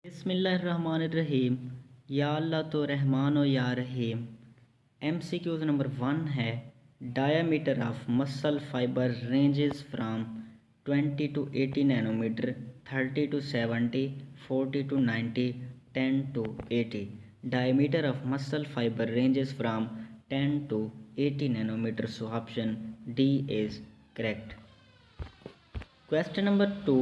बिस्मिल्लाहिर्रहमानिर्रहीम। या अल्लाह तो रहमान या रहीम। MCQs नंबर 1 है diameter of muscle fibre ranges from 20 to 80 nanometer, 30 to 70, 40 to 90, 10 to 80। Diameter of muscle fibre ranges from 10 to 80 nanometer, so option D is correct. Question number 2,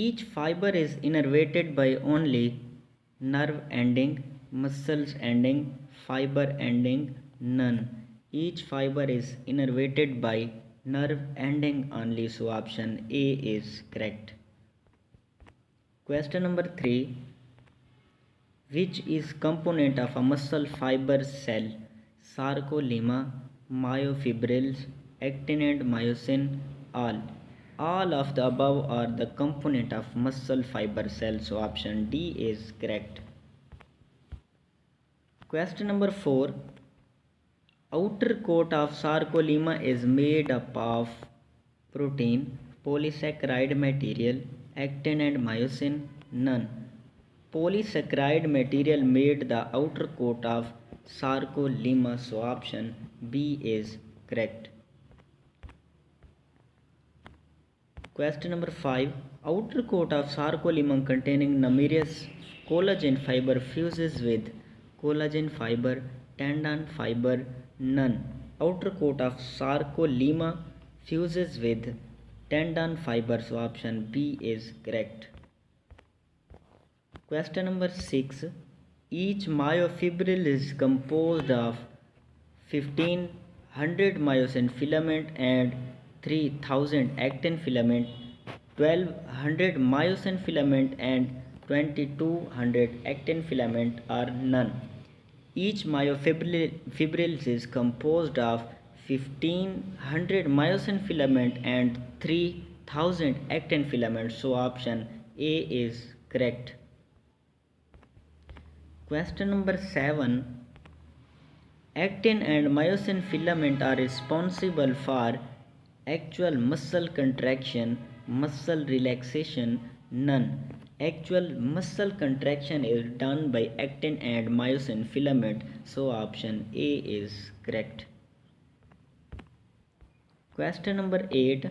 each fiber is innervated by only nerve ending, muscles ending, fiber ending, none. Each fiber is innervated by nerve ending only, so option A is correct. Question number 3, which is component of a muscle fiber cell? Sarcolemma, myofibrils, actin and myosin, all. All of the above are the component of muscle fiber cell, so option D is correct. Question number 4, outer coat of sarcolemma is made up of protein, polysaccharide material, actin and myosin, none. Polysaccharide material made the outer coat of sarcolemma, so option B is correct. Question number 5, outer coat of sarcolemma containing numerous collagen fiber fuses with collagen fiber, tendon fiber, none. Outer coat of sarcolemma fuses with tendon fiber, so option B is correct. Question number 6, each myofibril is composed of 1500 myosin filament and 3000 actin filament, 1200 myosin filament and 2200 actin filament, are none. Each myofibril is composed of 1500 myosin filament and 3000 actin filament, so option A is correct. Question number 7, actin and myosin filament are responsible for actual muscle contraction, muscle relaxation, none. Actual muscle contraction is done by actin and myosin filament, so option A is correct. Question number 8,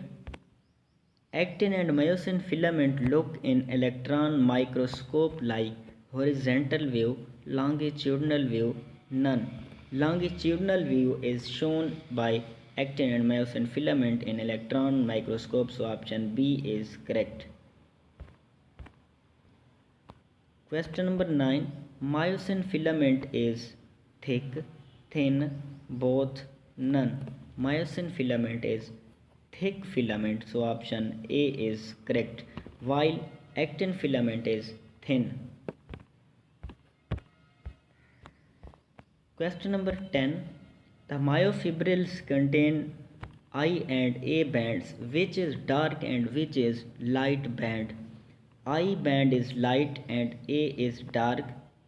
actin and myosin filament look in electron microscope like horizontal view, longitudinal view, none. Longitudinal view is shown by actin and myosin filament in electron microscope, so option B is correct. Question number 9, myosin filament is thick, thin, both, none. Myosin filament is thick filament, so option A is correct, while actin filament is thin. Question number 10, the myofibrils contain I and A bands. Which is dark and which is light band? I band is light and A is dark.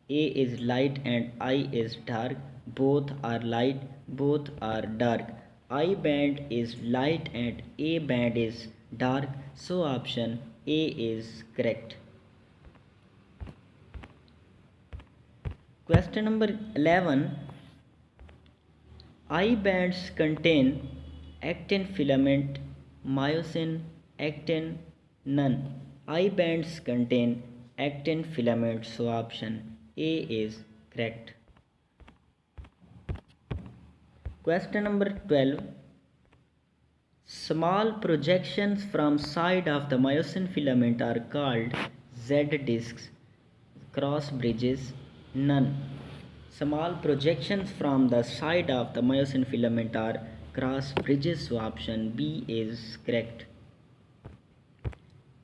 A is light and I is dark. Both are light, both are dark. I band is light and A band is dark, so option A is correct. Question number 11, I bands contain actin filament, myosin, actin, none. I bands contain actin filament, so option A is correct. Question number 12, small projections from side of the myosin filament are called Z discs, cross bridges, none. Small projections from the side of the myosin filament are cross bridges, so option B is correct.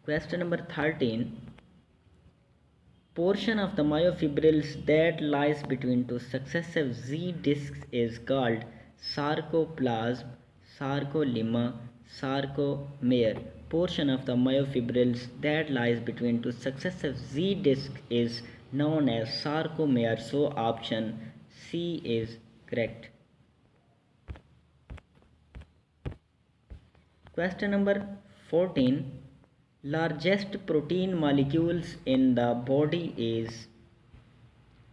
Question number 13, portion of the myofibrils that lies between two successive Z discs is called sarcoplasm, sarcolemma, sarcomere. Portion of the myofibrils that lies between two successive Z discs is known as sarcomere, so option C is correct. Question number 14, Largest protein molecules in the body is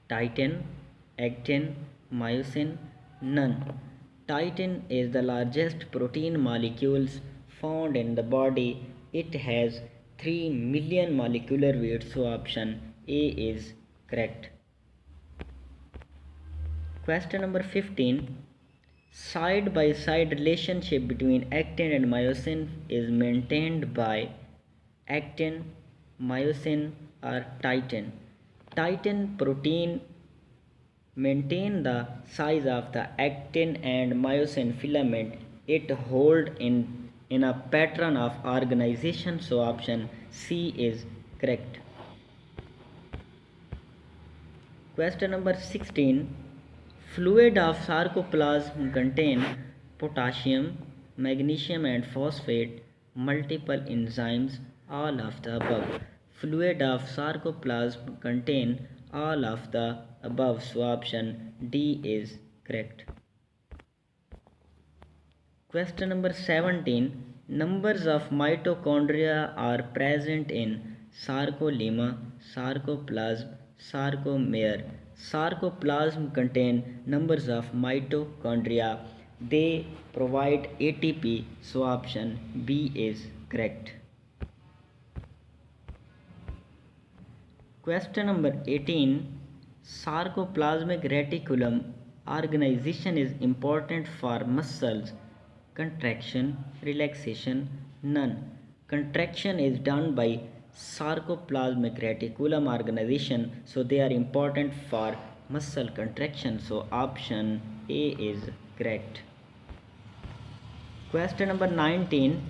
titin, actin, myosin, none. Titin is the largest protein molecules found in the body. It has 3 million molecular weight, so option A is correct. Question number 15. Side by side relationship between actin and myosin is maintained by actin, myosin or titin. Titin protein maintain the size of the actin and myosin filament. It hold in a pattern of organization, so option C is correct. Question number 16. Fluid of sarcoplasm contain potassium, magnesium and phosphate, multiple enzymes, all of the above. Fluid of sarcoplasm contain all of the above, so option D is correct. Question number 17. Numbers of mitochondria are present in sarcolemma, sarcoplasm, sarcomere. Sarcoplasm contain numbers of mitochondria. They provide ATP, so option B is correct. Question number 18. Sarcoplasmic reticulum organization is important for muscles contraction, relaxation, none. Contraction is done by sarcoplasmic reticulum organization, so they are important for muscle contraction, so option A is correct. Question number 19.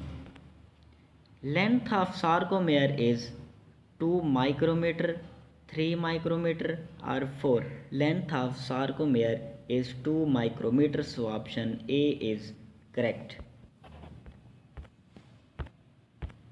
Length of sarcomere is 2 micrometer, 3 micrometer or 4. Length of sarcomere is 2 micrometers, so option A is correct.